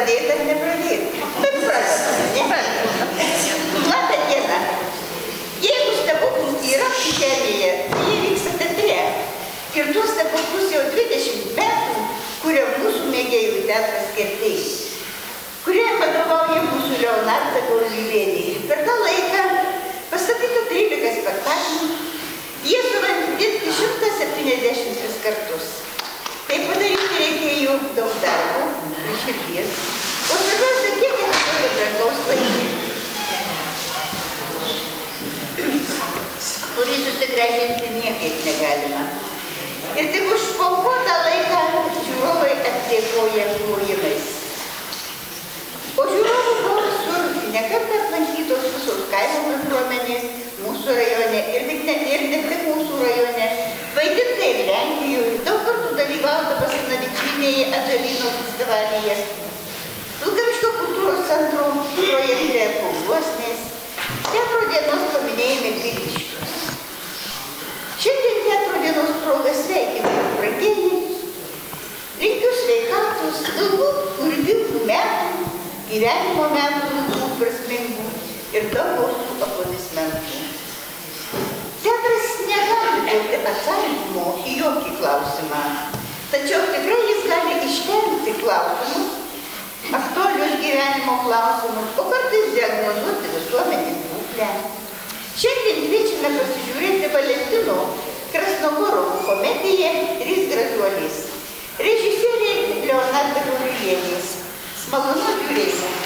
pradėti ar nepradėti. Bet prasideda, ne? Labą dieną. Jeigu stebuklų yra žemėje, tai jie vyksta teatre. Ir tuos stebuklus jau 20 metų kuria mūsų mėgėjų teatras Kertėjai, kurie vadovauja mūsų Leonardą Gaulivėnį. Per tą laiką pastatyta 13 spektaklių, jie suvaidinti 173 kartus. Tai padaryti reikėjo daug darbo, širdies, o svarbiausia kiek yra brangaus laiko, kurį susigrąžinti niekaip negalima. Ir tik už paukotą laiką žiūrovai atdėkoja plojimais. O žiūrovų buvo visur, ne kartą aplankytos visos kaimo bendruomenės mūsų rajone ir ne tik mūsų rajone, vaidinta ir Lenkijoje, daug kartų dalyvaudavo Sanavičinėje Atžalyno festivalyje, Vilkaviškio kultūros centro projekte Paugosnės, teatro dienos paminėjime Grigiškius. Šiandien teatro dienos proga sveikinu brangieji, linkiu sveikatos, ilgų kūrybingų metų, gyvenimo metų ilgų prasmingų ir daug gausų aplodismentų. Teatras negali duoti atsakymo į jokį klausimą, tačiau tikrai jis gali iškelti klausimus, aktualius gyvenimo klausimus, o kartais diagnozuoti visuomenės būklę. Šiandien kviečiame pasižiūrėti Valentino Krasnogorovo komediją Trys gražuolės. Režisierė Leonarda Gaulivėnis. Malonu žiūrėjimo.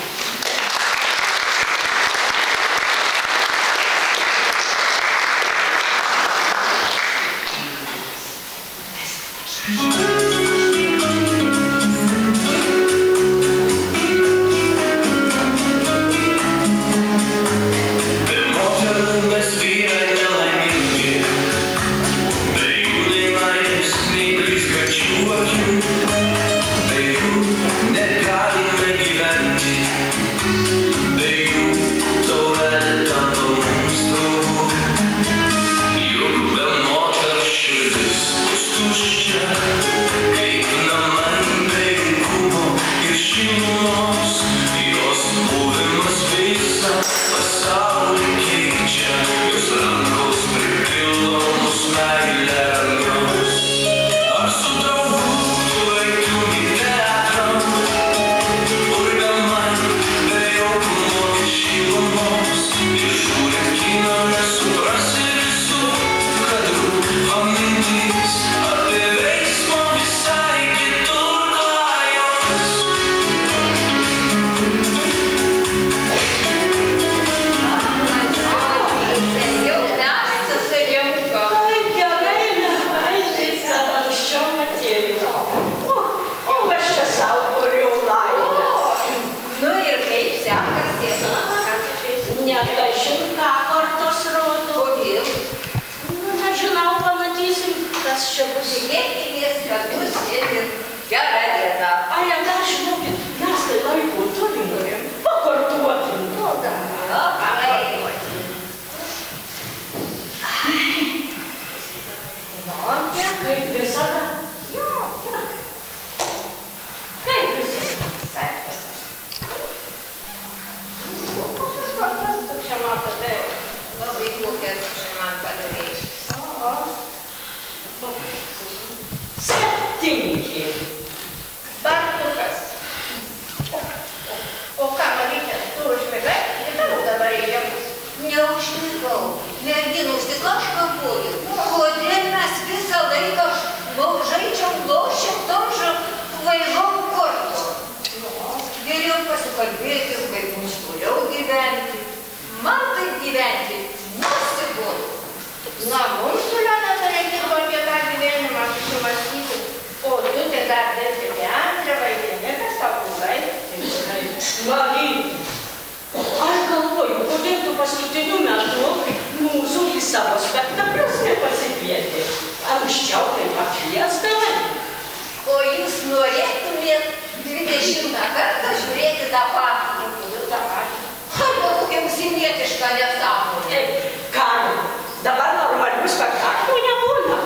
Dabar normalių spektaklių nebūna.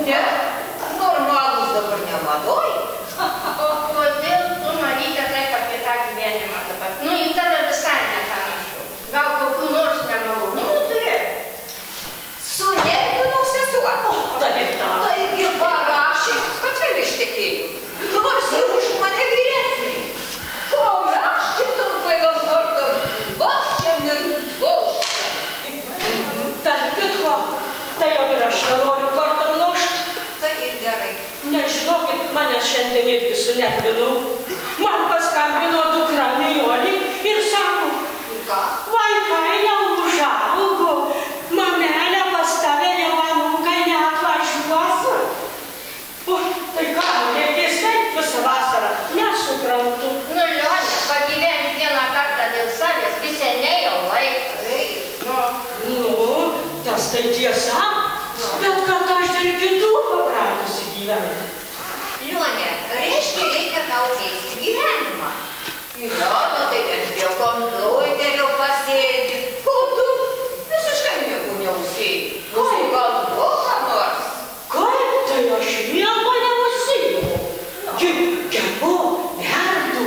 Ne, normalūs dabar nemadoj. O kodėl tu, Marytė, taip seniai jau laikas. Nu, tas tai tiesa, bet kad aš dėl kitų papratusi gyvenu. Jonė, reiškia reikia tau keisti gyvenimą. Jo, nu tai ten prie kompiuterio pasėdi. Ko tu visiškai nieko neužsėjai? Nusigalvo ką nors. Kaip tai aš nieko neužsiimu? Kepu, verdu.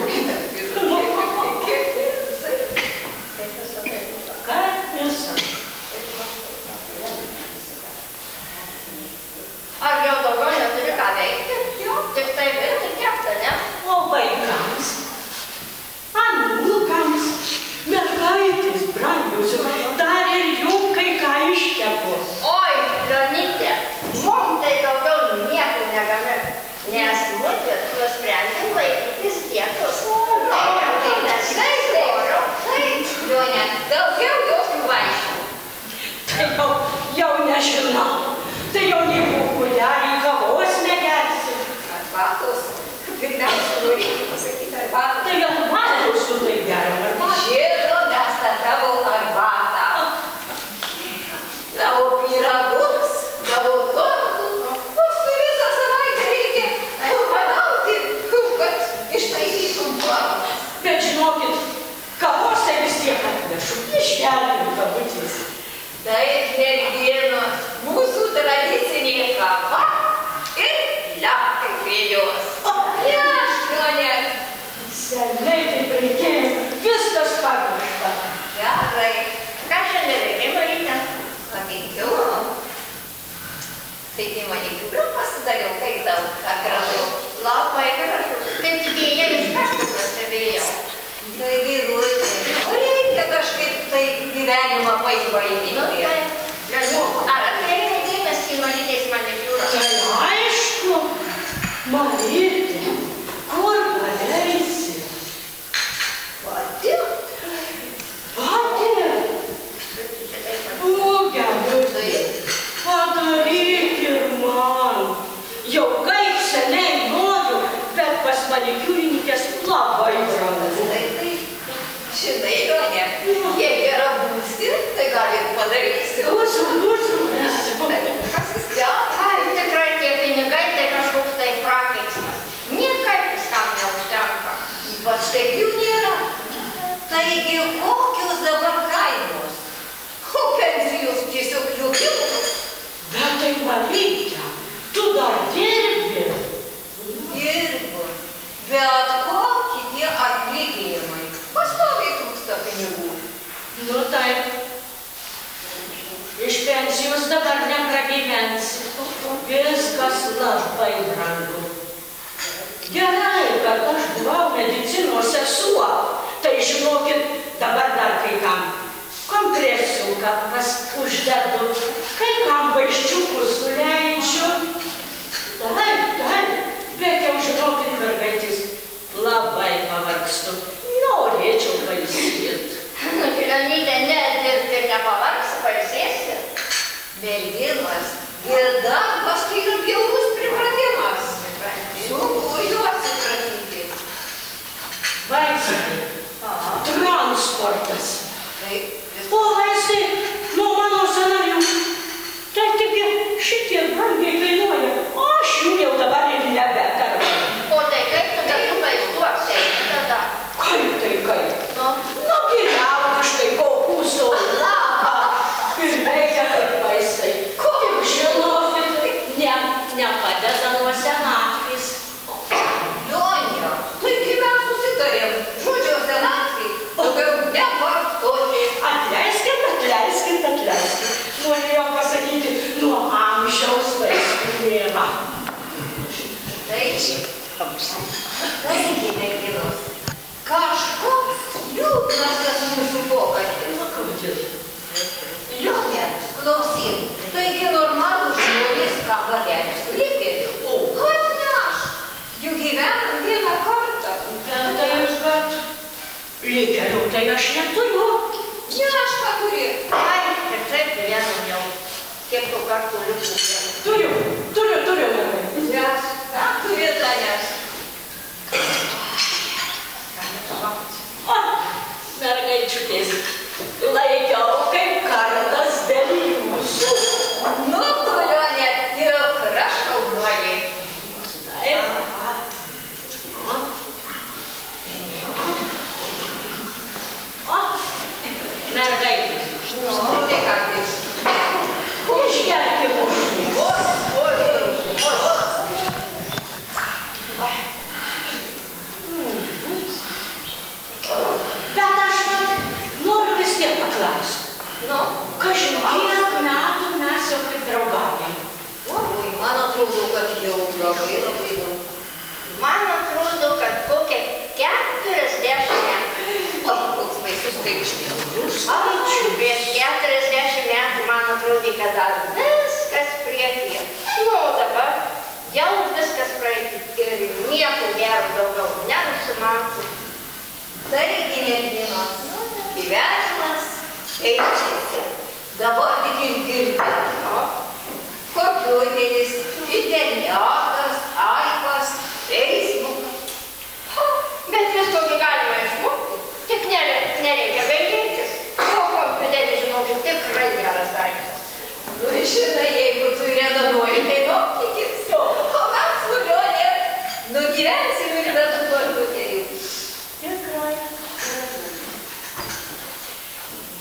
Ar jau daugiau neturi ką veikti? Jo, tik tai vėl ir kepta, ne? O vaikams, anūkams, mergaitės brangiausios, dar ir jų kai ką iškepu. Oi, Leonytė, mum tai daugiau nieko negamina, nes mudvi nusprendėm laikytis dietos. Taip, Jonė, daugiau jokių vaišių. Tai jau nežinau, tai jau nei kukuliarį kavos negersi. Arbatos, pirmiausia, norėjau pasakyti arbatą. Tai jau matos tu taip gerai arbatą. Žino, mes tą tavo arbatą. Tavo pyragus, tavo tortus, paskui visą savaitę reikia padauti, kad ištaisytum planą. Bet žinokit, kavos tai vis tiek atvešu, išgelbėjau kabutės. Taip, merginos, mūsų tradicinė kava ir lepkai prie jos. Jonė. Seniai taip reikėjo, viskas pamiršta. Gerai. Ką šiandien veikia, Marytė? Pakinkiau. Taigi manikiūrą pasidariau, kaip tau atradau. Labai gražu. Kaip tikėjai, iš kažkur pastebėjau. Tai vyruoti. Reikia kažkaip tai gyvenimą paibaiminti. Ar atkreipia dėmesį į Marytės manikiūrą? Tai aišku, Marytė, kur paleisi? Pati? Pati? O, gerai, padaryk ir man. Jau kaip seniai noriu, bet pas manikiūrininkės labai brangu. Tai, žinai, Jonė, jei gera būsi, tai gal ir padarysi. Ai, tikrai tie pinigai, tai kažkoks tai prakeiksmas. Niekaip viskam neužtenka. Ypač taip jų nėra. Taigi, kokios dabar kainos? O pensijos tiesiog juokimus. Bet tai Marytė, tu dar dirbi? Dirbu. Bet kokie tie atlyginimai? Pastoviai trūksta pinigų. Nu taip. Iš pensijos dabar nepragyvensi. Viskas labai brangu. Gerai, kad aš buvau medicinos sesuo. Tai žinokit, dabar dar kai kam kompresiuką uždedu, kai kam vaisčiukų suleidžiu. Taip, bet jau žinokit, mergaitės, labai pavargstu. Norėčiau pailsėti. Leonytė, nedirbti ir nepavargsi, pailsėsi. Merginos, ir darbas tai yra bjaurus pripratimas. Sunku juos atsikratyti. Vaistai, transportas. Taip, O vaistai nuo mano sąnarių. Tai tik šitie brangiai kainuoja. Aš jų jau dabar ir nebeperku. o tai kaip tada tu vaizduosi tada? Kaip tai kaip? Nu, gyvenimiškai kopūstų lapą. Ir veikia kaip vaistai. Kaip žinokit, nepadeda nuo senatvės. Jonė, taigi mes susitarėm. Žodžio senatvį, daugiau nevartoti. Atleiskit. Norėjau pasakyti, nuo amžiaus vaistų nėra. Taigi, merginos, kažkoks liūdnas tas mūsų pokalbis. Jonė, klausyk, taigi normalūs žmonės ką varėnės turi geriau. Kad ne aš, juk gyvenam vieną kartą. Bet lygerių tai aš neturiu. Ne aš ką turi. Ai, ir taip gyvenam jau. Kiek tų kartų liukų. Turiu. Nes, ką turi tą nes? O, mergaičiukės. labai labai daug. Man atrodo, kad kokia 40 metų. O, koks baisus skaičius. Ačiū, prieš 40 metų man atrodė, kad dar viskas priekyje. Nu, dabar jau viskas praeitį ir nieko gero daugiau nenusimato. Taigi, merginos, gyvenimas keičiasi. Dabar tik internetas, kompiuteris, internetas, iPadas, Facebook. Bet visko galima išmokti, tik nereikia gailėtis. O kompiuterį, žinokit, tikrai geras daiktas. Nu, žinai, jeigu tu redaguoji, tai mokykis. O mes su Lionė nugyvensim ir vedu kompiuterį. Tikrai.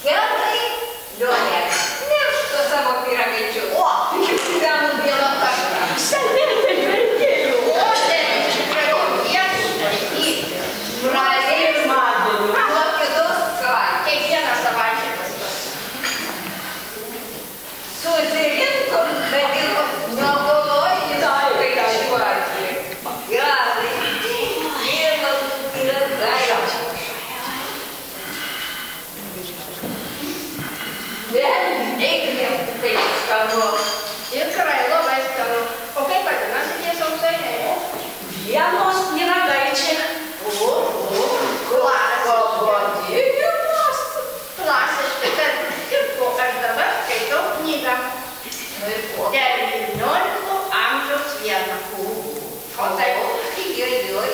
Gerai, Lionė, nešk to savo pyragaičius. O, gyvenu vieną kartą. Senėtai vertėjau. O, seniai, prie to vietų laikyti. Pradėjus Madonu. nuo kitos savaitės. Kiekvieną savaitę pastos. Susirinkom, bet ir negalvoji skaičiuoti. Gerai, vienas pyragaičius. Eikime, kaip skanu. Tikrai labai skanu. O kaip vadinasi tie sausainiai? Vienos pyragaičiai. Pavadinimas. Klasiškai, kad ir ko aš dabar skaitau knygą. Nu ir ko? 19 amžiaus vieną. O taip, girdėjai,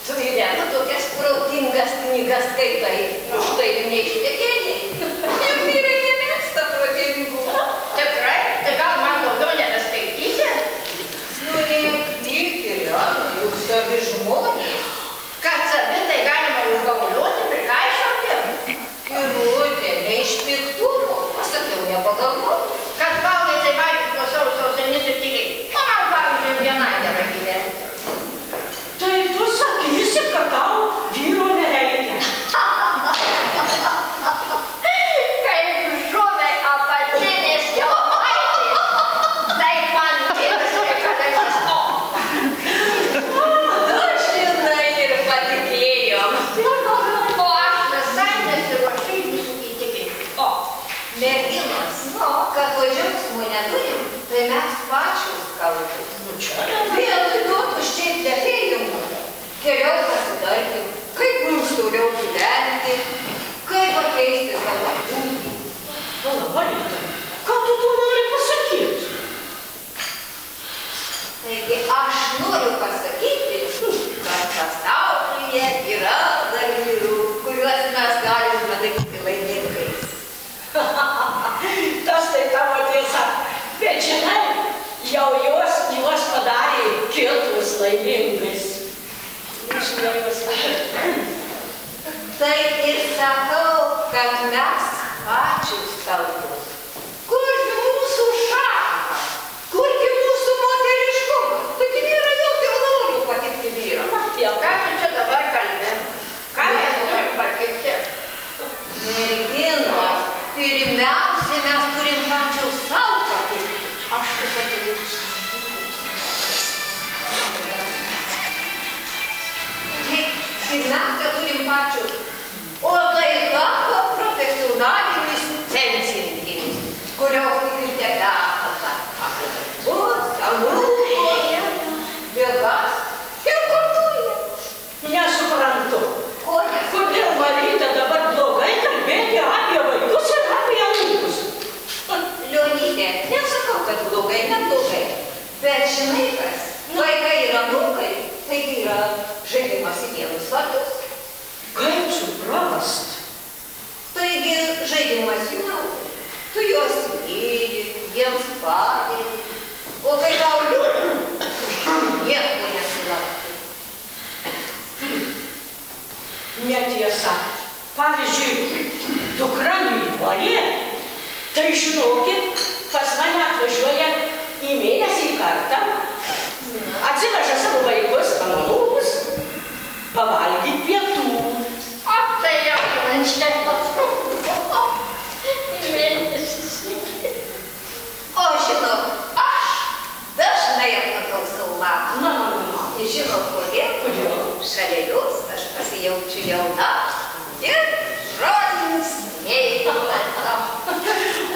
tu įdėtų tokias protingas knygas skaitai. Už tai neištekėjai. Ir vyrai nemėgsta protingų. Tikrai? Tai gal man daugiau nebeskaityti? Nu, neklykti, juk savi žmonės. Kad savi tai galima užgauliuoti, prikaišoti. Irutė, ne iš piktumo. Pasakiau, nepagalvoti. Kad valgai tai vaikyti po savo sausainius ir tyliai. O man pavyzdžiui vienai gerai gyventi. Tai tu sakysi, kad tau vyro nereikia. Kaip žuviai apatinės kiaupaitės. Taip man viskai, kad Aš žinai ir patikėjom. O aš visai nesiruošiu jūsų įtikinti. O, merginos, kad to džiaugsmo neturim, tai mes pačios kaltus. Vietoj to tuščiai plepėjimų. Geriau pasitarkim, kaip mums toliau gyventi, kaip pakeisti savo būtį. Pala, Valita, ką tu tu nori pasakyti? Taigi aš noriu pasakyti, kad pasaulyje yra dar vyrų, kuriuos mes galim padaryti laimingais. Tas tai tavo tiesa. Bet žinai, jau juos padarė kitus laimingais. Nežinau, juos padarė. Tai ir sakau, kad mes pačius kaltus. Kurgi mūsų šarmas? Kurgi mūsų moteriškumas? Taigi nėra jokio noro patikti vyrą. Ką tu čia dabar kalbi? Ką mes turim patikti? Merginos, pirmiausia, mes turim pačius savo patikti. Aš tai patikti. Pirmiausia, turim pačius. O tai tapo profesionalinis pensininkinis, kurios tik ir tebesata. Bus, anūko, bėgas ir kartuoja. Nesuprantu. Ko nes? Kodėl Marita dabar blogai kalbėti apie vaikus ir apie anūkus? Leonytė, nesakau, kad blogai, neblogai. Bet žinai kas, vaikai ir anūkai, tai yra žaidimas į vienus vartus. Kaip suprast? Taigi žaidimas jų naudai. Tu juos myli, jiems padedi. O kai tau liūdna, nieko nesilaukti. Netiesa. Pavyzdžiui, dukra Mykolė, tai žinokit, pas mane atvažiuoja į mėnesį kartą, atsiveža savo vaikus, anūkus, pavalgyti pietų. O tai jau man čia O žinok, aš dažnai apmatau savo mamą. jaučiu jauna ir žodinis neįpratama.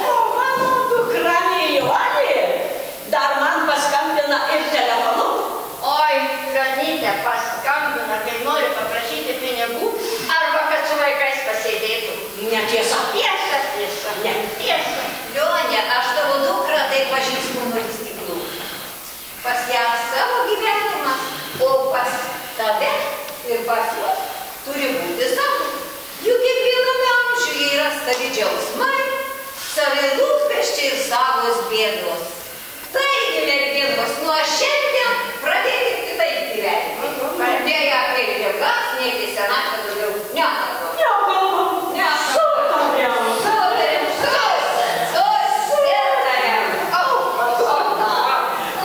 O mano dukra Nijolė dar man paskambina ir telefonu. Oi, Jonytė paskambina, kai nori paprašyti pinigų, arba kad su vaikais pasėdėtų. Netiesa. Tiesa, tiesa, netiesa. Jonė, aš tavo dukrą taip pažįstu nuo stiklų. Pas ją savo gyvenimas, o pas tave ir pas juos turi būti savo. Juk kiekviename amžiuje yra savi džiaugsmai, savi lūkesčiai ir savos bėdos. Taigi, merginos, nuo šiandien pradėkit kitaip gyvenimą. Pradėję apie ligas, nei apie senatvę daugiau nekalbam.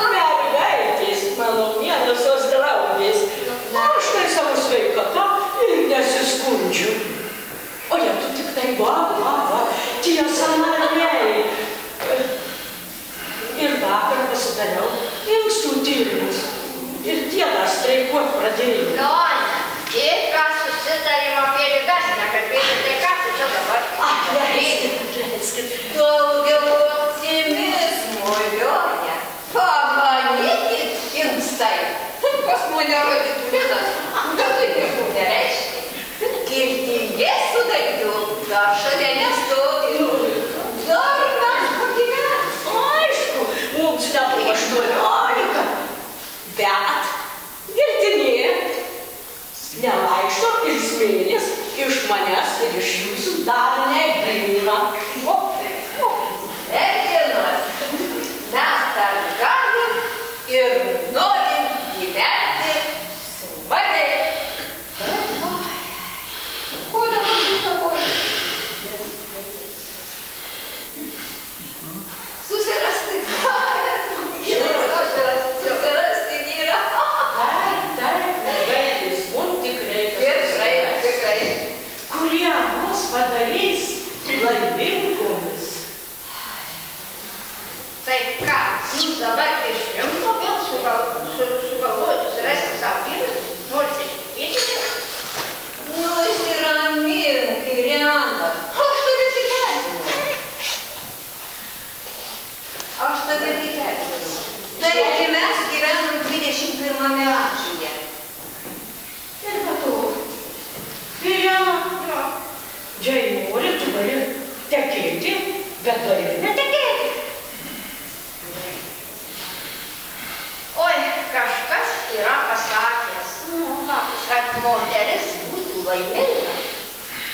Mergaitės, mano mielosios draugės, aš tai savo sveikata ir nesiskundžiu. O ja, tu tik tai va, tiesa marniai. Ir vakar pasidariau inkstų tyrimus. Ir dieną streikuot pradėjau. Jonė, tik ką susitarėm apie ligas, nekalbėti, tai ką tu čia dabar? Atleiskit. Daugiau optimizmo, Jonė. Pamanykit, inkstai. Pas mane roditulinas, bet tai nieko nereiškia. Kirtyje sudarytų, dar šalia nestovi. Dar mes pagyvensim. Aišku, mums nebuvo 18. Bet girdinė nevaikšto ir smėlis iš manęs ir iš jūsų dar nebyra. Merginos, mes dar galim ir norim gyventi svariai. Ko dabar šitą koją? Susirasti vyrą. Taip, mergaitės, mums tik reikia. Tikrai. Kurie mus padarys laimingomis. Tai ką, jūs dabar iš rimto vėl sugalvojot susirasti savo vyrus? Norite išpėdyti? Nusiramink, Irena. Aš tave tikėsinu. Taigi mes gyvenam 21 amžiuje. Ir be to, Irena, jei nori, tu gali tekėti, bet gali ir netekėti. Oi, kažkas yra pasakęs, kad moteris būtų laiminga,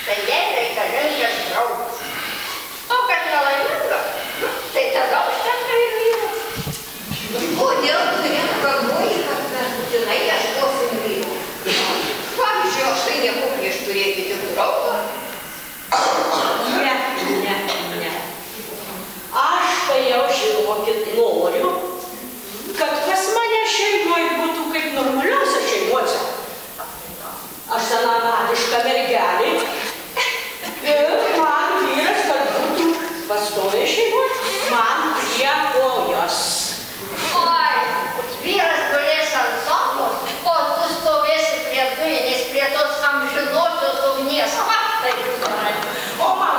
tai jai reikalingas draugas. O kad nelaiminga, tai tada užtenka ir vyras. Kodėl turėtų galvoji, kad mes būtinai ieškosim vyrų? Pavyzdžiui, aš tai nieko prieš turėti tik draugą. Ne. Aš tai jau žinokit noriu, kad pas mane šeimoje būtų kaip normaliuose šeimuose. Aš senamadiška mergelė ir man vyras, kad būtų pastoviai šeimoje, man prie kojos. Oi, vyras gulės ant sofos, o tu stovėsi prie dujinės, prie tos amžinosios ugnies. O man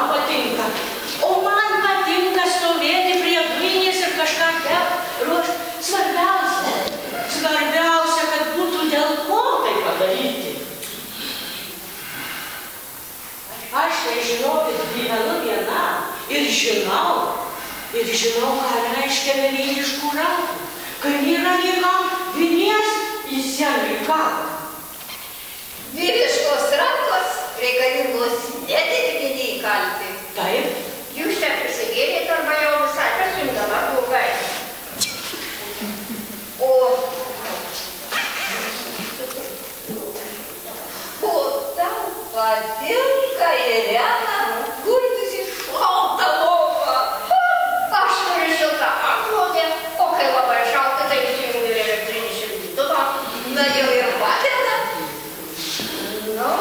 patinka stovėti prie dujinės ir kažką ruošti. Svarbiausia, kad būtų dėl ko tai padaryti. Aš tai žinokit, gyvenu viena ir žinau, ką reiškia vyriškų rankų. Kai yra niekam vinies, jis jam įkavo. Vyriškos rankos reikalingos ne tik viniai įkalti. Taip. Jūs čia prisigėrėt arba jau visai pasijungdama blogai. O tau patinka, Irena, gultis į šaltą lovą. Aš turiu šiltą antklodę, o kai labai šalta, tai įsijungiu ir elektrinį šildytuvą. Na jau ir padeda. Nu,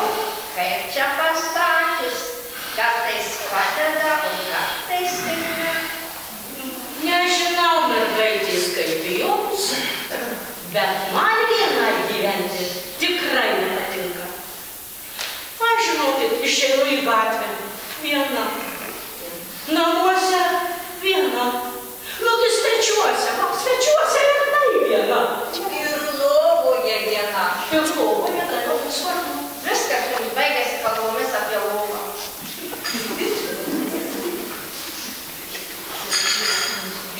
kaip čia pastačius, kartais padeda, o kartais taip ne. Nežinau, mergaitės, kaip jums, bet man vienai gyventi tikrai nepatinka. viena. Namuose viena. Nu, tai svečiuose ir tai viena. Ir lovoje viena. Ir lovoje, tai labai svarbu. Viskas jums baigėsi kalbomis apie lovą.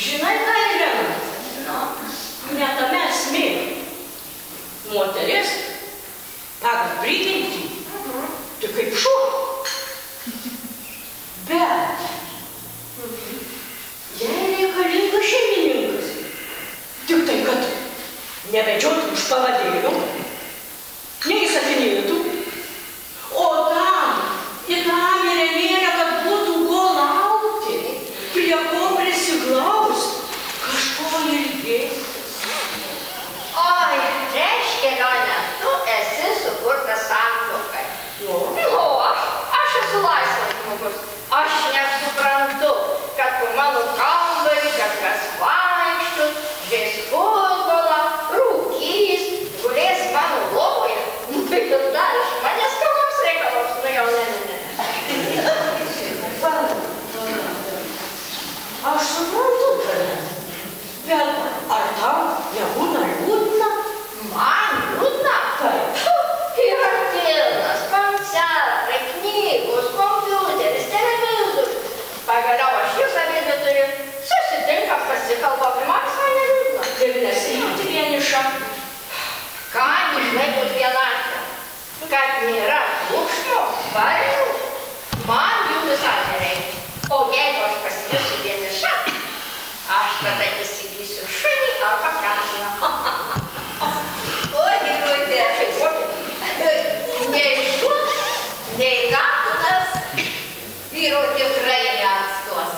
Žinai, ką, Irena? Ne tame esmė. Moteris pagal prigimtį, tai kaip šuo. Bet jai reikalingas šeimininkas. Tik tai, kad nevedžiotų už pavadėlių, neįsakinėtų, o tam įrėmėlė, kad būtų ko laukti, prie ko prisiglaust, kažko ilgės. Oi, reiškia, Lione, tu esi sukurtas santuokai. Aš esu laisvas žmogus. Aš nesuprantu, kad po mano kambarį kažkas vaikštų, žais futbolą, rūkys, gulės mano lovoje. Tai tu dar iš manęs kalbams reikalaus, nu jau ne. Aš suprantu tave, bet ar tau nebūna liūdna? Man liūdna? Taip. Yra filmas, koncertai, knygos, kompiuteris, televizorius. Pagaliau aš jūs abidvi turiu. Susitinkam, pasikalbam, man visai neliūdna. Ir nesijauti vieniša. Ką išlaikot vienatvę? Kad nėra triukšmo, barnių, man jų visai nereikia. O jeigu aš pasiliksiu vieniša, aš tada įsigysiu šunį arba katiną. Oi, Irutė, nei šuo, nei katinas vyro tikrai neatstos.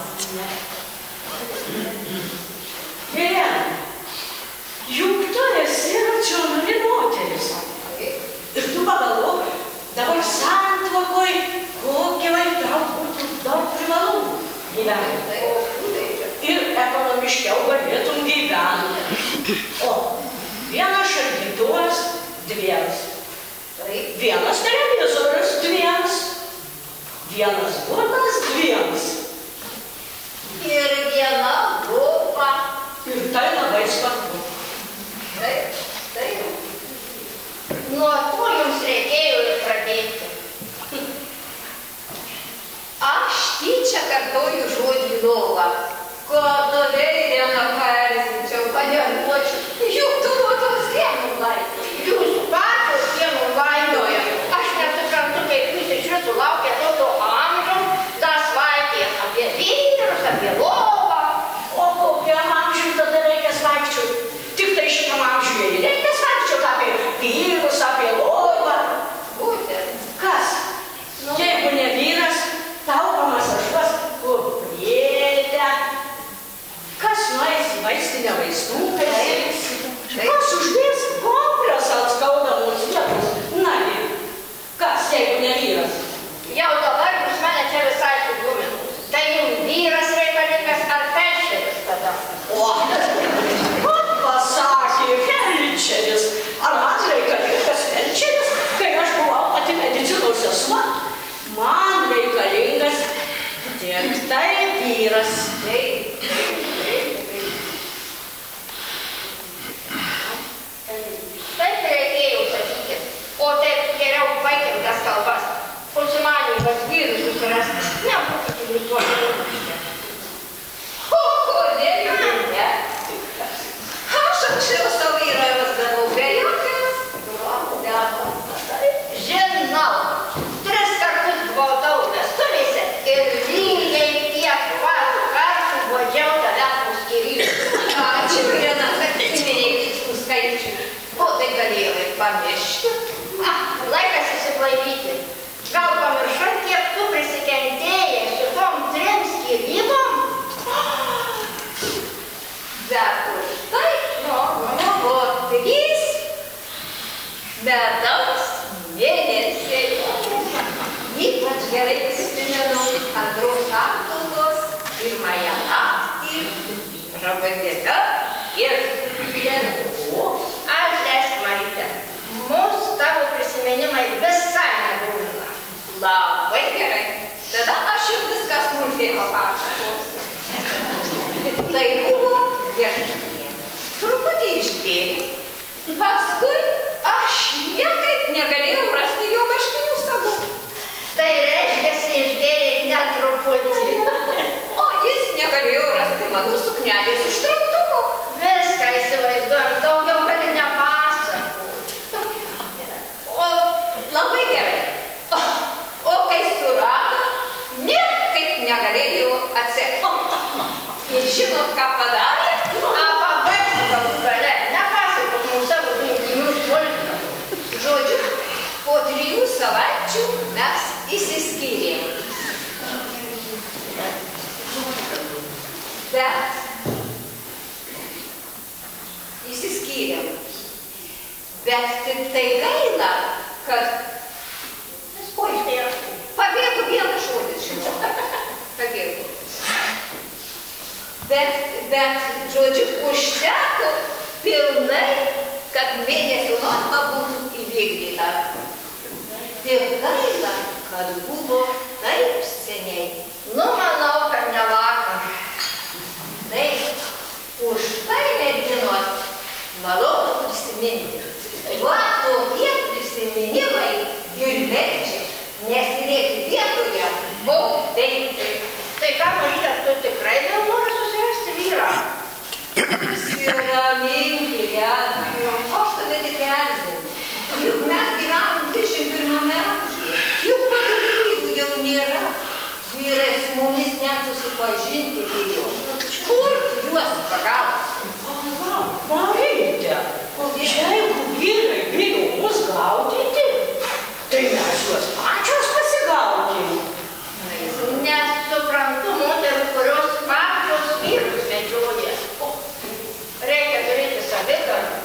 Irena, juk tu esi racionali moteris. Ir tu pagalvok, dabar santuokoj, kokie vai tau būtų daug privalumų gyventi. Ir ekonomiškiau galėtum gyventi. O vienas šaldytuvas dviems. Vienas televizorius dviems. Vienas butas dviems. Ir viena lupa. Ir tai labai svarbu. Taip. Nuo to jums reikėjo ir pradėti. Aš tyčia kartoju žodį lova. Ko toliai dieną paerzinčiau, paneruočiau. Juk tu nuo tos sienų laidojai. Jūs pačios sienų laidoja. Aš nesuprantu, kaip jūs iš jūsų laukia tokio amžiaus, dar svaitė apie vyrus, apie lovą. O kokiam amžiui tada reikia svaikčioti? Tik tai šitam amžiui reikia svaikčioti apie vyrus, apie lovą. Būtent. Kas? Jeigu ne vyras, tau pamasažuos kuprietę. Kas nueis į vaistinę vaistų, kas uždės kompresą atskaudamus vietos? Nagi, kas, jeigu ne vyras? Jau dabar jūs mane čia visai suglumino. Tai jums vyras reikalingas ar felčeris tada? O, kaip pasakė felčeris? Ar man reikalingas felčeris, kai aš buvau pati medicinos sesuo? Man reikalingas tik tai vyras. Taip reikėjo sakyti. O taip geriau baigim tas kalbas. Užsimanymas vyrus susirasti. Nebūkite visuomenė. O kodėl jau ne? Aš anksčiau savo vyrą rasdavau be jokios. Žinau. 3 kartus buvau daug vestuvėse ir lygiai tiek pat kartų guodžiau tave po skyrybų. Ačiū, Irena, kad priminei tikslų skaičių. O tai galėjau ir pamiršti. Laikas įsiblaivyti. Gal pamiršai, kiek tu prisikentėjai su tom 3 skyrybom? Bet už tai buvo 3 medaus mėnesiai. Ypač gerai prisimenu antros santuokos pirmąją naktį, žabagėta ir dienų. Aš Maryte, mūsų tavo prisiminimai visai nebūna. Labai gerai. Tada aš tai buvo viešpatie. Truputį išbėgė. Paskui aš niekaip negalėjau rasti jo vaškinių sagų. Tai reiškia, išgėrė net truputį. O jis negalėjo rasti mano suknelės užtrauktuko. Viską įsivaizduojam, daugiau gali nepasakoti. O labai gerai. O kai surado, niekaip negalėjo atsekti. Ir žinot, ką padarė? Pabaigsiu galų gale, nepasakok mums savo rinkinių smulkmenų. Žodžiu, po 3 savaičių mes išsiskyrėm. Bet išsiskyrėm. Bet tik tai gaila, kad pabėgo vienas žodis, žinoma. Pabėgo. Bet, žodžiu, užteko pilnai, kad mėnesio norma būtų įvykdyta. Tik gaila, kad buvo taip seniai. Nu, manau, kad ne vakar. Taip, už tai merginos malonu prisiminti. Va tokie prisiminimai ir verčia nesirėti vietoje, bau teikti. Tai ką, Marytė, tu tikrai vėl nori susirasti vyrą? Nusiraminti, Jana. Aš tave tik erzinu. Juk mes gyvenam 21 amžiuje. Juk pagalbų jau nėra. Vyrai su mumis net susipažinti bijo. Kur tu juos pagausi? Marytė, jeigu vyrai bijo mus gaudyti, tai mes juos pačios pasigaukim. Nesuprantu moterų, kurios pačios vyrus medžioja. Reikia turėti savigardą.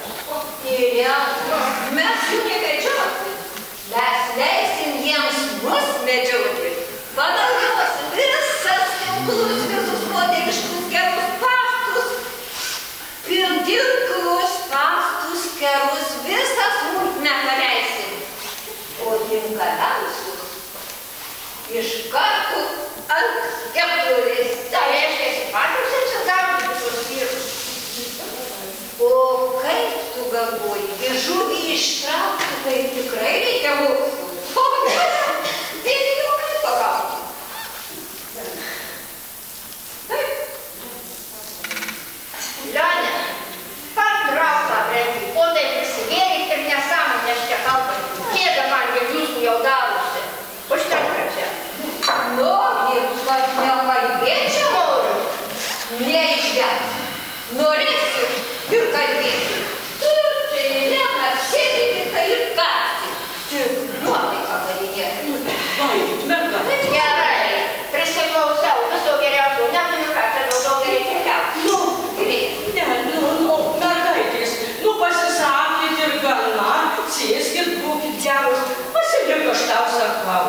Irena, mes jų nevedžiosim. Mes leisim jiems mus medžioti. Panaudosim visas tinklus, visus modeliškus gerus pastus. Tinklus, pastus, gerus, visas smulkmeną leisim. O tinkaliausius iš karto ant kepurės. Tai reiškia, pačios atsidaro visus vyrus. O kaip tu galvoji, žuvį ištraukti, tai tikrai reikia mokslų. O kas? Tai jau kaip pagauti. Taip. Leonė, patrauk tą brendį, o tai prisigėrėt ir nesąmonės čia kalbant. Kiek man jau jūsų jau davusi. Užtenka čia. Nori, kad nekalbėčiau noriu. Neišgerti. Norėsiu ir kalbėsiu. Tu, tai Lena, sėdėti tai ir karti. Tik nuotaiką darinėti. Vaid, mergaitė. Gerai, prisiklausau viso geriausio. Neturiu ką, čia daugiau reikia keliauti. Mergaitės, pasisakykit ir gana, sėskit, būkit geros, pasilik aš tau sakau.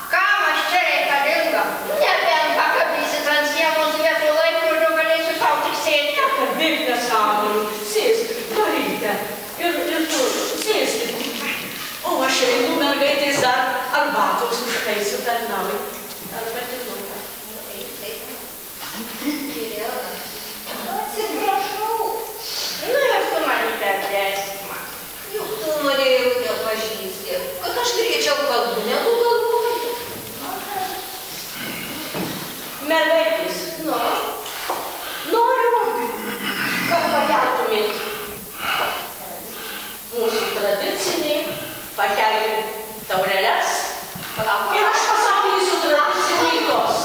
Kam aš čia reikalinga? Nebent pakabysit ant sienos vietoj laikrodžio, galėsiu tau tik sėdėti. Kalbėk nesąmonių, sėsk, Marytė, ir tu sėskit. O aš einu, mergaitės, dar arbatos užkaisiu tarnauju. Arba tinuką. Irena, atsiprašau. Nu ir su Maryte atleisk man. Juk tu norėjau nepažįsti, kad aš greičiau kalbu, negu galvoju. Mergaitės, noriu, kad pakeltumėt mūsų tradicinį, pakelkim taureles ir aš pasakysiu tradicinį tos.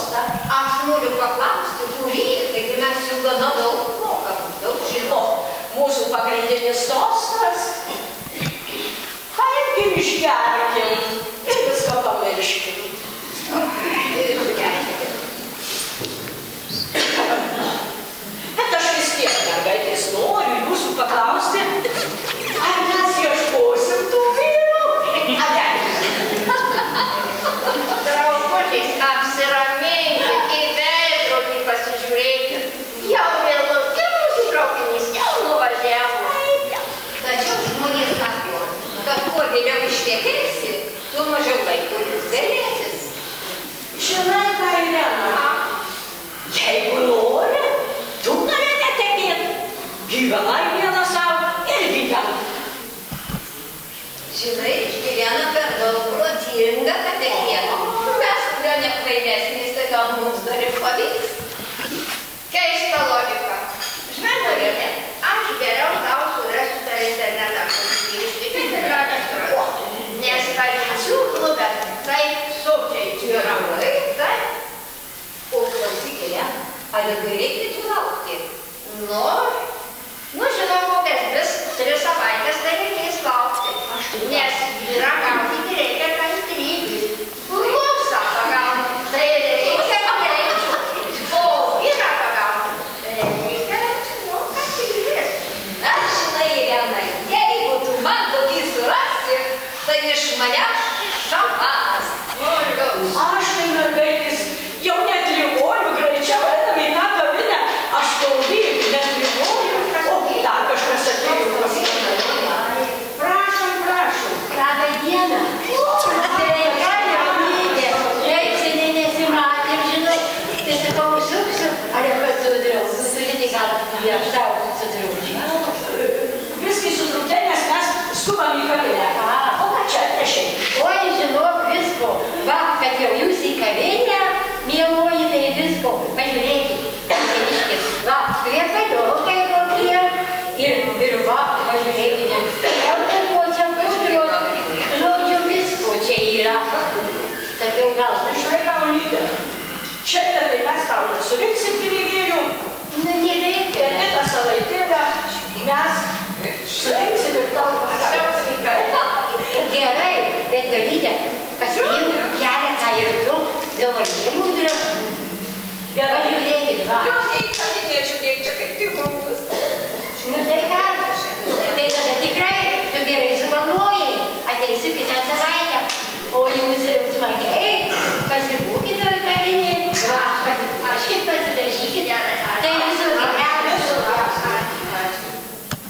Gerai, taip. O klausykite, ar ilgai reikia čia laukti? Nu, žinau, kokias 2-3 savaitės tai reikės laukti. Nes vyrą gaudyti reikia kantrybės. Lopsą pagauti, tai reikia greičio. O vyrą pagauti, reikia, kantrybės. Na, žinai, Irenai, jeigu tu man tokį surasti, tai iš manęs šampanas. Aš tai mergaitės jau net ligoju, greičiau einam į tą kavinę. Aš taudyju, net ligoju. O dar kažkas atėjo. Prašom. Labą dieną. Taip, seniai nesimatėm, žinai. Tai sakau, suksiu, ar jau pats sudriau, susilinį gal aš tau sudriau. Viskai sutrūkė, nes mes skubam į kavinę. O ką čia atnešė? Oi, žinok, visko. Va, kad jau jūs į kavinę, mieloji, tai visko. Pažiūrėkit, seniškis. Va, kvepaliokai kokie. Ir va, pažiūrėkite. Žodžiu, visko čia yra. Sakiau, gal. Išvaikaulytė. Šiandien tai mes tau nesurinksim pinigėlių. Nu, nereikia. Ir kitą savaitėlę mes surinksim ir tau pasakysim. Gerai, bet galytė, pasiimti keletą ir du dovanėlių draugų. Gerai, žiūrėkit, va. Žiūrėk, čia kaip tik rūbus. Nu tai ką, tai tada tikrai tu gerai sugalvojai, ateisiu kitą savaitę, o jūs smagiai pasibūkit toj kavinėj, va, aš kaip pasidažykit, tai visų geriausių.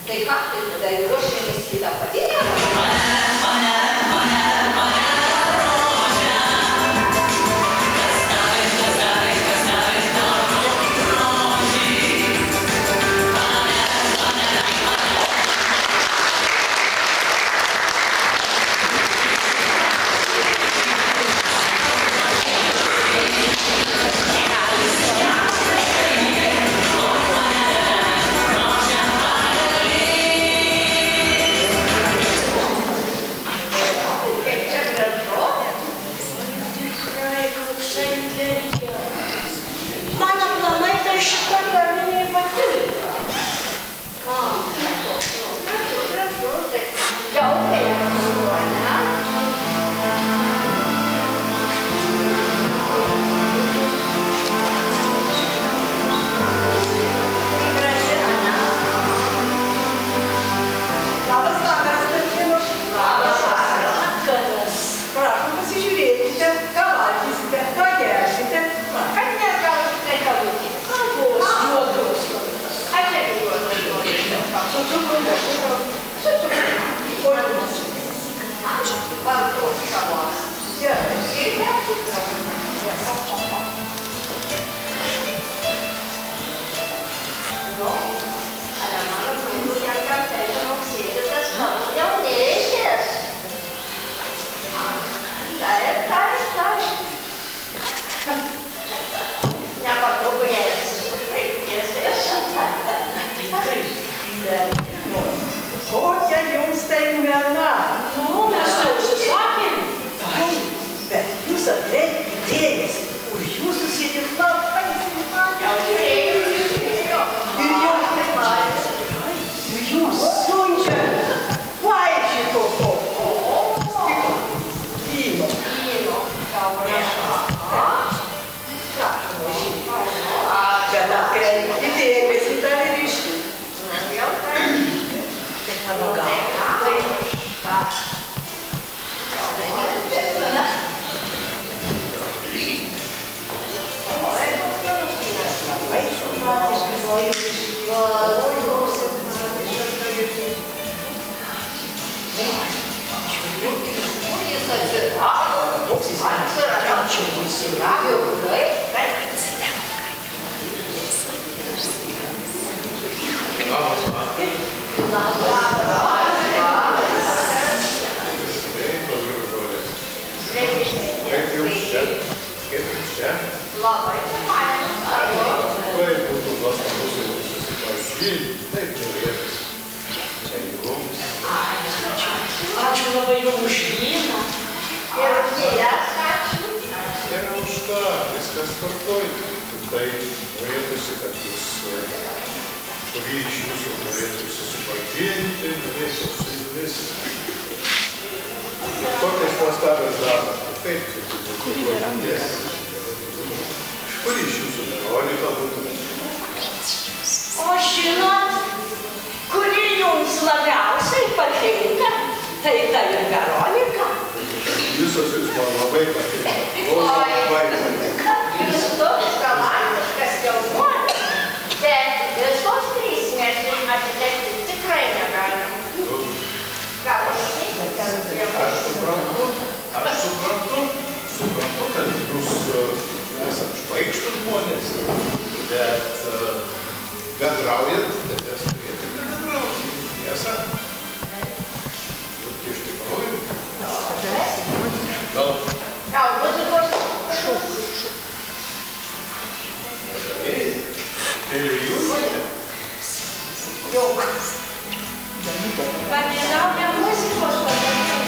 Tai ką, tai tada ruošiamės į tą kavinę? Mano planai tai šitą kavinę ypatingai. Labas vakaras, merginos. Labas vakaras. Prašom, pasižiūrėkite, ką valgysite, ką gersite. Kad negalite galvoti. Kavos juodos. Aš čia juodas. Su cukru, be cukru. Su cukru. Polimas. Vartos kavos. Gerai. Ir be cukru. Nu, ale mano draugų jam kartai žinoksėti tas mano jaunėšės. Taip. Nepatobulėjęs. Kokia jums tai mena? Nu, mes jau susakėm. Taip, bet jūs atkreipkite dėmesį, už jūsų sėdi labai simpatija. Ir jūs siunčia vaikščio vyno. Bet atkreipkite dėmesį tą vyriškį. Ačiū labai jums už vyną. Ir gėlės ačiū. tai norėtųsi, kad jūs, kurį iš jūsų norėtų susipažinti, norėtų su jumis. Tokias nuostabias darbas, kaip kur iš jūsų Veronika būtumėte? O žinot, kuri jums labiausiai patinka, tai ta ir Veronika. Visos jūs man labai patinka. Jūs toks galantiškas jaunuolis, bet visos trys mes atitekti tikrai negalim. Gal Aš suprantu, kad jūs esat žvaigždžių žmonės, bet bendraujat, bet jas turėtų nebendrauti. Tiesa? Iš tikrųjų. Gal muzikos Ir jūs? Juk. Pageidauja muzikos padaryti.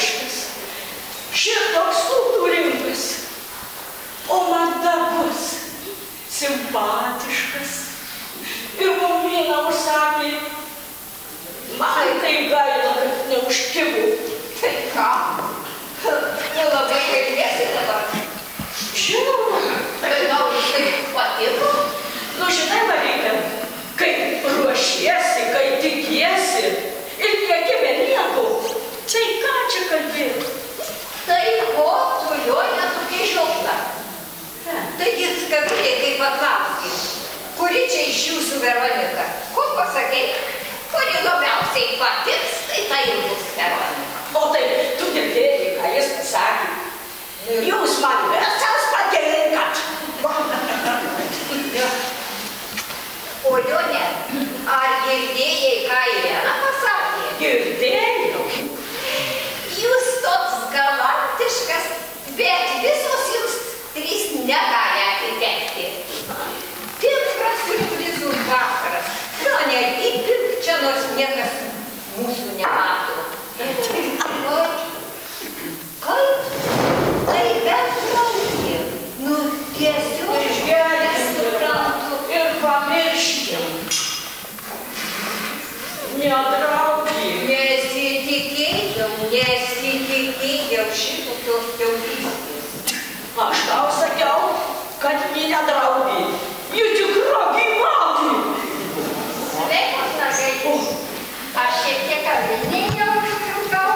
Aš sutinku, kad šitoks kultūringas, o man dar bus kaip patiks, tai ir bus Veronika. O tai tu girdėjai, ką jis pasakė. Jūs man visas patinkat. O Jonė, ar girdėjai, ką Irena pasakė? Girdėjau. Jūs toks galantiškas, bet visos jums trys negali atitekti. Tikras siurprizų vakaras. Jonė, įpirk čia, nors niekas mūsų nemato. Kaip? Tai bendrauti. Nu, tiesiog nesuprantu. Ir pamirškim. Nedraugi. Nesitikėjau šitokios kiaulystės. Aš tau sakiau, kad ji nedraugi. Ji tikra gyvatė. Sveikos, mergaitės. Aš šiek tiek avinėjau užtrukau.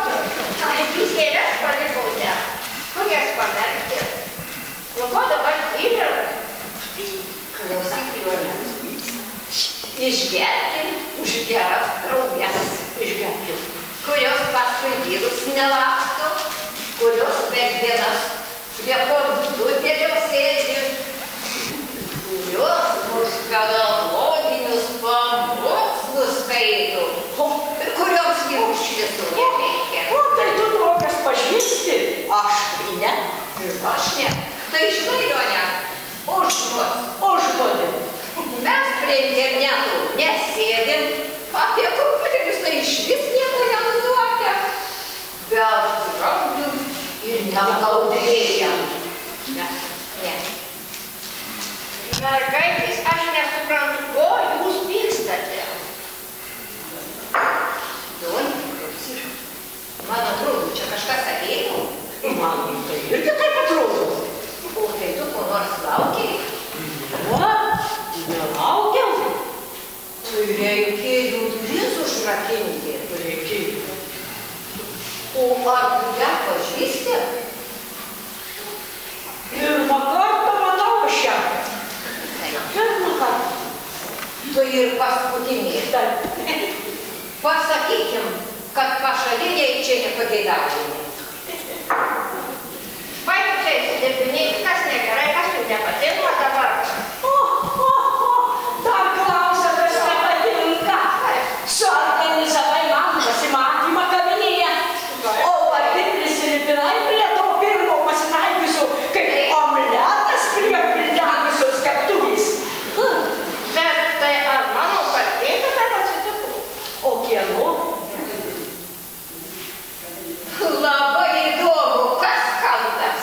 Jūs gėlės palikote. Kur jas pamerkti? Nu, ko dabar įžaras? Klausyk, Jonė. Išgerkim už geras draugės. Išgerkim. Kurios paskui vyrus nelaksto, kurios per dienas prie kompiuterio sėdi, kurios mus pedagoginius pamokslus skaito, ir kurioms jau šviesų nereikia. O tai tu tokias pažįsti? Aš tai ne. Aš ne. Tai žinai, Jonė, Užduodi. mes prie internetų nesėdim, apie kompiuterius tai išvis nieko nenuduokia. Bet draudžiu ir nenaudėjam. Ne. Mergaitės, aš nesuprantu, ko jūs pykstate. Jonė, klausyk. Man atrodo, čia kažkas atėjo. Man tai irgi taip atrodo. O tai tu ko nors laukiai? Va, nelaukiau. Tai reikėjo duris užrakinti. Reikėjo. O ar tu ją pažįsti? Pirmą kartą matau aš ją. Pirmą kartą. Tu ir paskutinį. Pasakykim, kad pašaliniai čia nepageidaujami. Vaikučiai, sudirbiniai, kas negerai, kas jums nepatiko dabar. Dar klausia, kas nepatinka. Suorganizavai man pasimatymą kavinėje. O pati prisilipinai prie to pirmo pasitaikiusio, kaip omletas prie pridegusios keptuvės. Bet tai ar mano kalbėti taip atsitiko? O kieno? Labai įdomu, kas kaltas.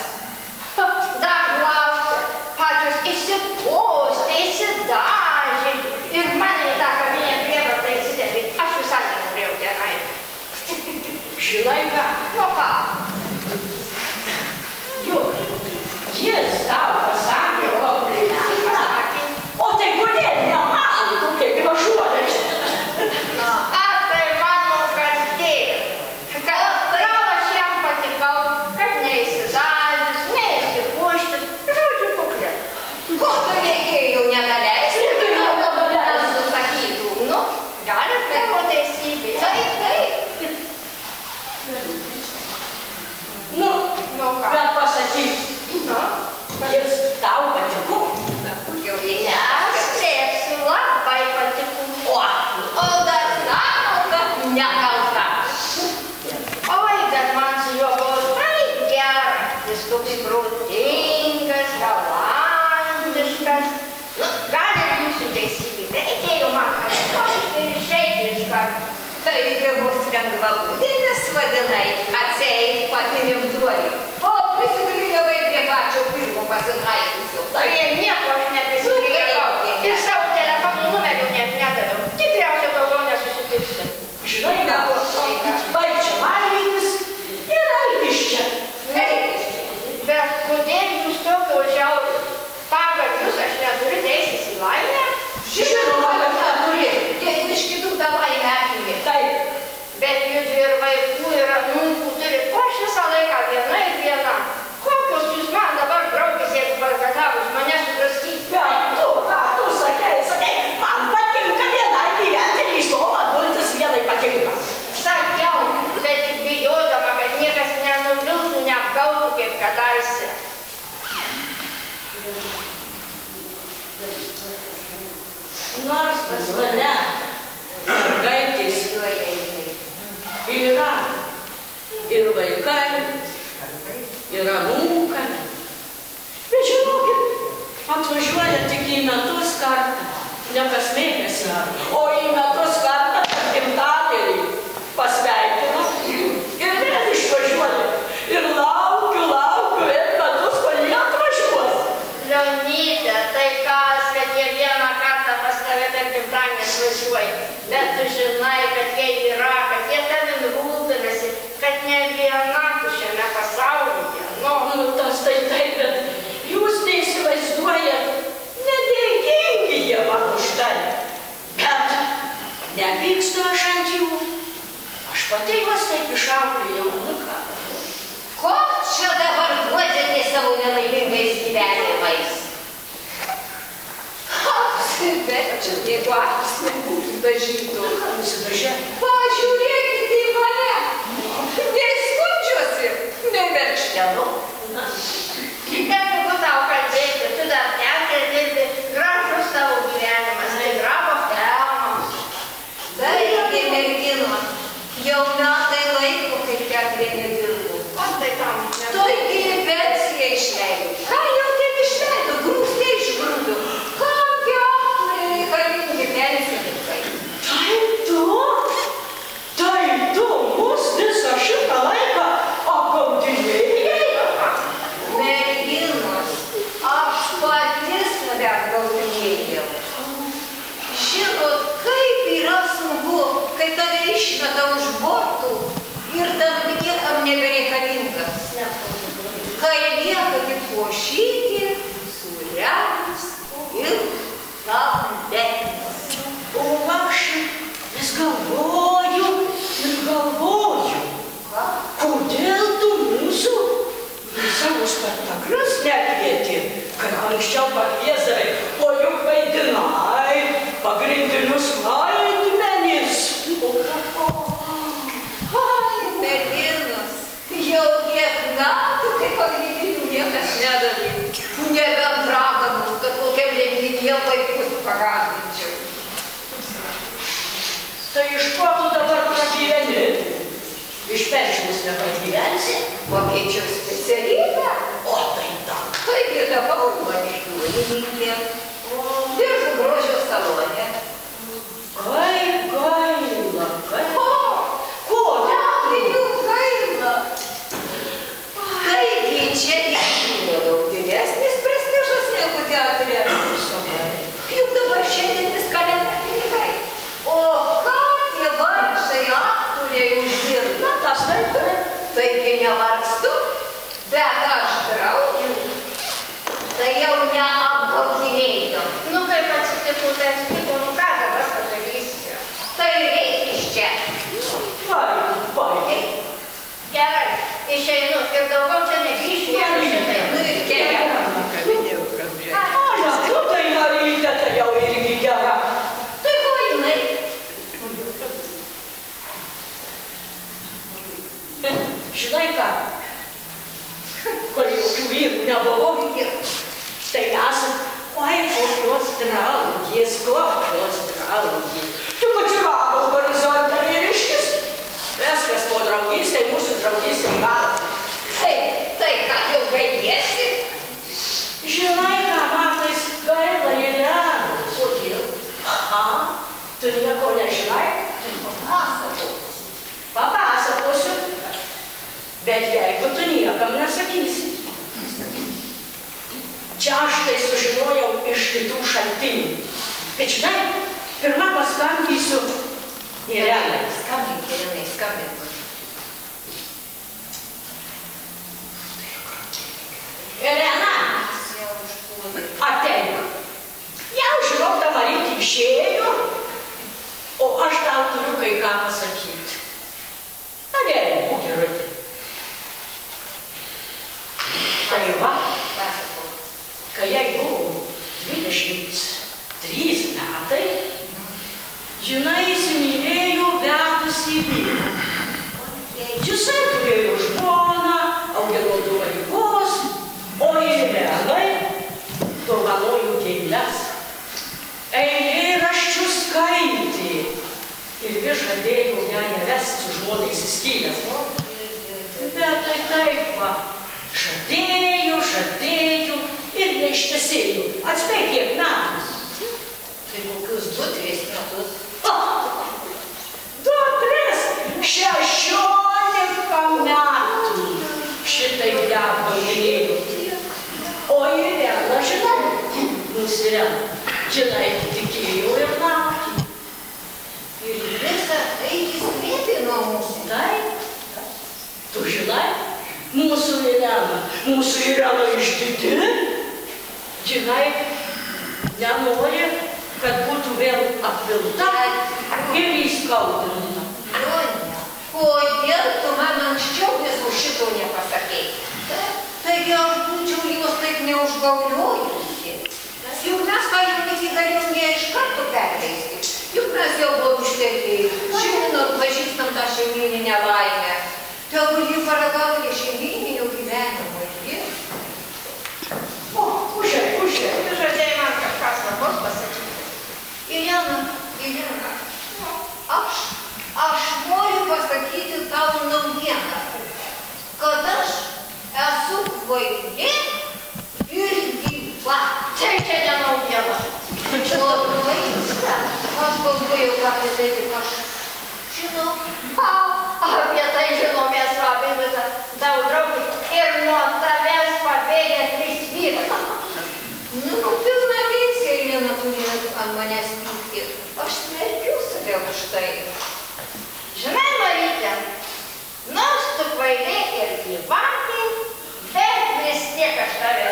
Dar laukia, pačios išsipostė, išsidažė ir mane į tą kavinę prievartą įsidėti. Aš visai nenorėjau tenai. Žinai ką? Nu ką? Juk jis tau pasakė komplimentą. O tai kodėl ne man, tu kaip gražuolė? Ar tai mano kaltė? Gal aš jam patikau, kad neįsidažys, neįsipuoštis, žodžiu kuklė. Ko tu reikėjo nedaleisti, kai man susakytų? Nu, Galit tavo teisybė. taip. Nu, Nu ką? bet pasakyk, Nu, jis tau patiko. Jau neslėpsiu, labai patiko. O dar sako, kad nekalta. Oi, bet man su juo buvo taip gera. Jis toks protingas, galantiškas. Nu, gal ir jūsų teisybė, bet reikėjo man kažką ir išeiti iš karto. Tai bus lengvabūdinis vadinai, atseit pati rimtuoji. O prisiklyjavai prie pačio pirmo pasitaikiusio. Tai nieko aš neprisikėjau. Ir savo telefonų numerių net nedaviau. Tikriausiai daugiau nesusitiksime. Žinai, ką, baig čia valgytis ir eik iš čia. Bet kodėl jūs tokio žiaurių? Pagal jūs aš neturiu teisės į laimę? Žinoma, kad neturi. Iš kitų davai metinį. Taip, Bet jūs ir vaikų ir anūkų turi. O aš visą laiką viena ir viena. Kokios jūs man dabar draugės, jeigu valgatavus mane su vaikai, ir anūkai. Bet žinokit, atvažiuoja tik į metus kartą, ne kas mėnesį, o į metus kartą gimtadienį pasveikino ir vėl išvažiuoja. Ir laukiu, ir metus, kol jie atvažiuos. Leonyte, tai kas, kad jie vieną kartą pas tave per gimtadienį atvažiuoja. Bet tu žinai, kad jie yra, kad jie tavim rūpinasi, kad ne viena tu šiame pasaulyje. Nu, tas tai taip, bet jūs neįsivaizduojat, nedėkingi jie man už tai. Bet nepykstu aš ant jų. Aš pati juos taip išauklėjau, nu ką. Ko čia dabar guodžiate savo nelaimingais gyvenimais? Apsiverčiat, jeigu akys nebūtų dažytų. Nusidažė. Pažiūrėkite į mane. Nei skundžiuosi, nei verkštenu. Tegu tau kalbėti, tu dar tekę dirbi, gražus tavo gyvenimas, tai grabo fermos. Taigi, merginos, jau metai laiko, kaip teatrė nedirbu. O tai tam Taigi, pensiją išleido. Ką jau taip išleido? Grūstė išgrūdo. Kam teatrė reikalingi pensininkai? Tai tu mus visą šitą laiką apgaudinėjai? Merginos, aš pati save apgaudinėjau. Žinot, kaip yra sunku, kai tave išmeta už bortų ir tam niekam nebereikalingas. Kai lieka tik košytė, sūrelis ir saldainius. O aš vis galvoju ir galvoju, kodėl tu mūsų į savo spektaklius nekvieti, kai anksčiau pakviesdavai, o juk vaidinai pagrindinius vaidmenis. Ai, merginos, jau kiek metų, kai pagrindinių niekas nedavė. Nebendradamas, kad kokiam renginyje vaikus pagardinčiau. Tai iš ko tu dabar pragyveni? Iš pensimus nepragyvensi? Pakeičiau specialybę. O tai ta. Taigi tapau manikūrininkė. Dirbu grožio salone. Kaip gaila, kaip. Ko? Teatrinių gaila. Taigi čia iškyla daug didesnis prestižas negu teatre. Juk dabar šiandien viską lemia pinigai. O ką tie vargšai aktoriai uždirba? Tas taip. Taigi nevargstu, bet aš draudžiu. Tai jau neapgaudinėjau. Nu, kaip atsitiko, tai atsitiko, nu ką dabar padarysi? Tai reikia iš čia. Vai. Gerai, išeinu ir daugiau čia negrįšiu. Nu ir keliam. Alia, tu tai Marytė, tai jau irgi gera. Tai ko jinai? Žinai ką? Kol jokių vyrų nebuvo, tai esam, oi, kokios draugės. Tu pačiuravo horizontą vyriškis. Viskas po draugystė, mūsų draugystė gal. Tai ką jau baigėsi? Žinai ką, Martais, gaila įlėnų. Kodėl? Tu nieko nežinai? Papasakosiu. Bet jeigu tu niekam nesakysi. Čia aš tai sužinojau iš kitų šaltinių. Bet žinai, pirmą paskambysiu Irenai. Skambink, Irenai, skambink. Irena, ateina. Jau žinau, ta Marytė išėjo, o aš tau turiu kai ką pasakyti. Adėlė, būk gerutė. Tai va, kai jai buvo 23 metai, žinai, įsimylėjo vedusį vyrą. Jisai turėjo žmoną, augino 2 vaikus, o Irenai dovanojo gėles. Eilėraščius skaitė ir vis žadėjo ją nevesti su žmona išsiskyręs. ištesėjų. Atspėk, kiek metus? Tai kokius 2-3 metus. 2-3, 16 metų. Šitaip ją pažiūrėjau. O Irena, žinai, mūsų Irena, žinai, tikėjau ir naktį. Ir visą tai jis slėpė nuo mūsų. Taip, tu žinai, mūsų Irena išdidi, žinai, nenori, kad būtų vėl apvilta ir įskaudinta. Jonia, kodėl tu man anksčiau visų šito nepasakei? Taigi aš būčiau jos taip neužgauliuojusi. Juk mes tą jaunikį galėjom ją iš karto perleisti. Juk mes jau buvom ištekėję. Žinot, pažįstam tą šeimyninę laimę. Tegul ji paragauja šeimyninio gyvenimo. O, užėjai. Tu žadėjai man kažką svarbos pasakyti. Irena, aš noriu pasakyti tau naujieną, kad aš esu kvailė ir gyva. Čia ne naujiena. Labai viską. Aš galvojau, ką pasakyti, aš žinau. Apie tai žinomės labai visą daug draugų ir nuo tavęs pabėgė 3 vyrai. Pilna pensija Irena turėjo ant manęs pykti. Aš smerkiu save už tai. Žinai, Marytė, nors tu kvailė ir gyvatė, bet vis tiek aš tave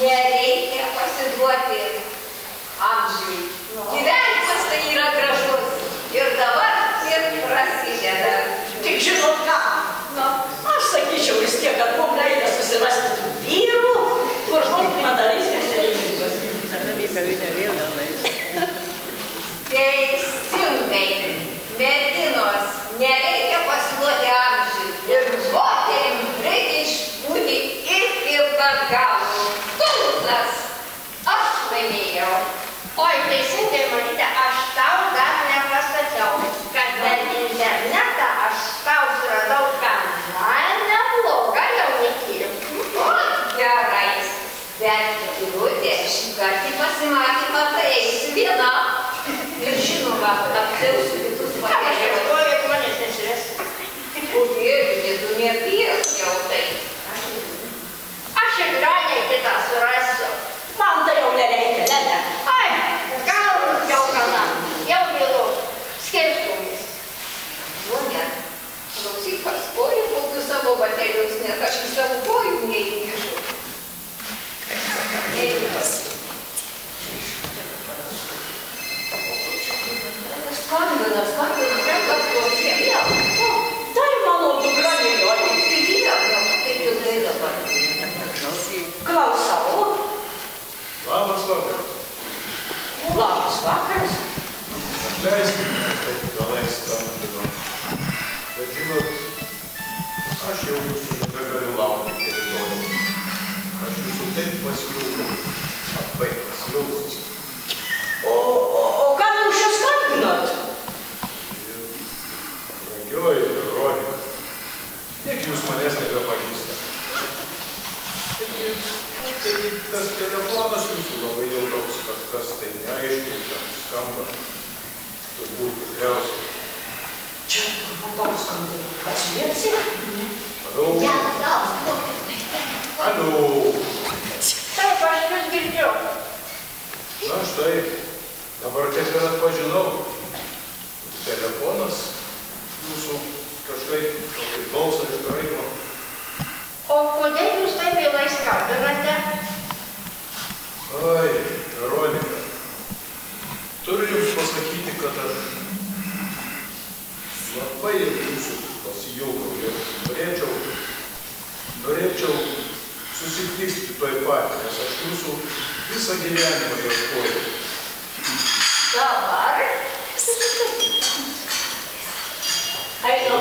Nereikia pasiduoti amžiui. Gyvenimas tai yra gražus. Ir dabar ir prasideda. Tik žinot ką? Aš sakyčiau vis tiek, kad mums reikia susirasti tų vyrų, kur žmonės padarys, kad nereikės. Teisingai. Merginos, nereikia pasiduoti amžiui. Ir moterim reikia išbūti iki pat galo. Tūlas. Aš laimėjau. Oi, teisingai, Marytė, aš tau dar nepasakiau, kad per internetą aš tau suradau ką neblogą jaunikį. O, gerais. Bet Irutė, šį kartą pasimatymą tai eisiu viena. Ir žinoma, aptausiu kitus pakežimus. O, jeigu manęs nesivesi. O, dėdė, tu nepirk jau tai. Aš ir Lionei kitą surasiu. Man tai jau nereikia, ne. Ai, gal jau gana. Jau vėlu. Skirstumis. Žmonė, klausyk, paskoriu kokius savo batelius, nes aš į savo kojų neįkišu. Neįkipas. Skambina, kad klausyk. Tai mano dukra Nijolė. Kaip tu tai dabar? Klausau. Labas vakaras. Labas vakaras. Atleiskite, kad galai skambinu. Bet žinot, aš jau jūsų nebegaliu laukti teritorijų. Aš jūsų taip pasiilgau. Labai pasiilgau. O tas telefonas jūsų labai jau toks kažkas tai neaišku, ten skamba. Turbūt tikriausiai. Čia turbūt toks skambėjo. Atsiliepsi? Alio? Alio? Taip, aš jūs girdžiu. Na štai, dabar kaip ir atpažinau. Telefonas jūsų kažkaip tokį balsą išgraimo. O kodėl jūs taip vėlai skambinate? Ai, Veronika, turiu jums pasakyti, kad aš labai jūsų pasijungau ir norėčiau susitikti toj pat, nes aš jūsų visą gyvenimą ieškojau. Dabar? Einu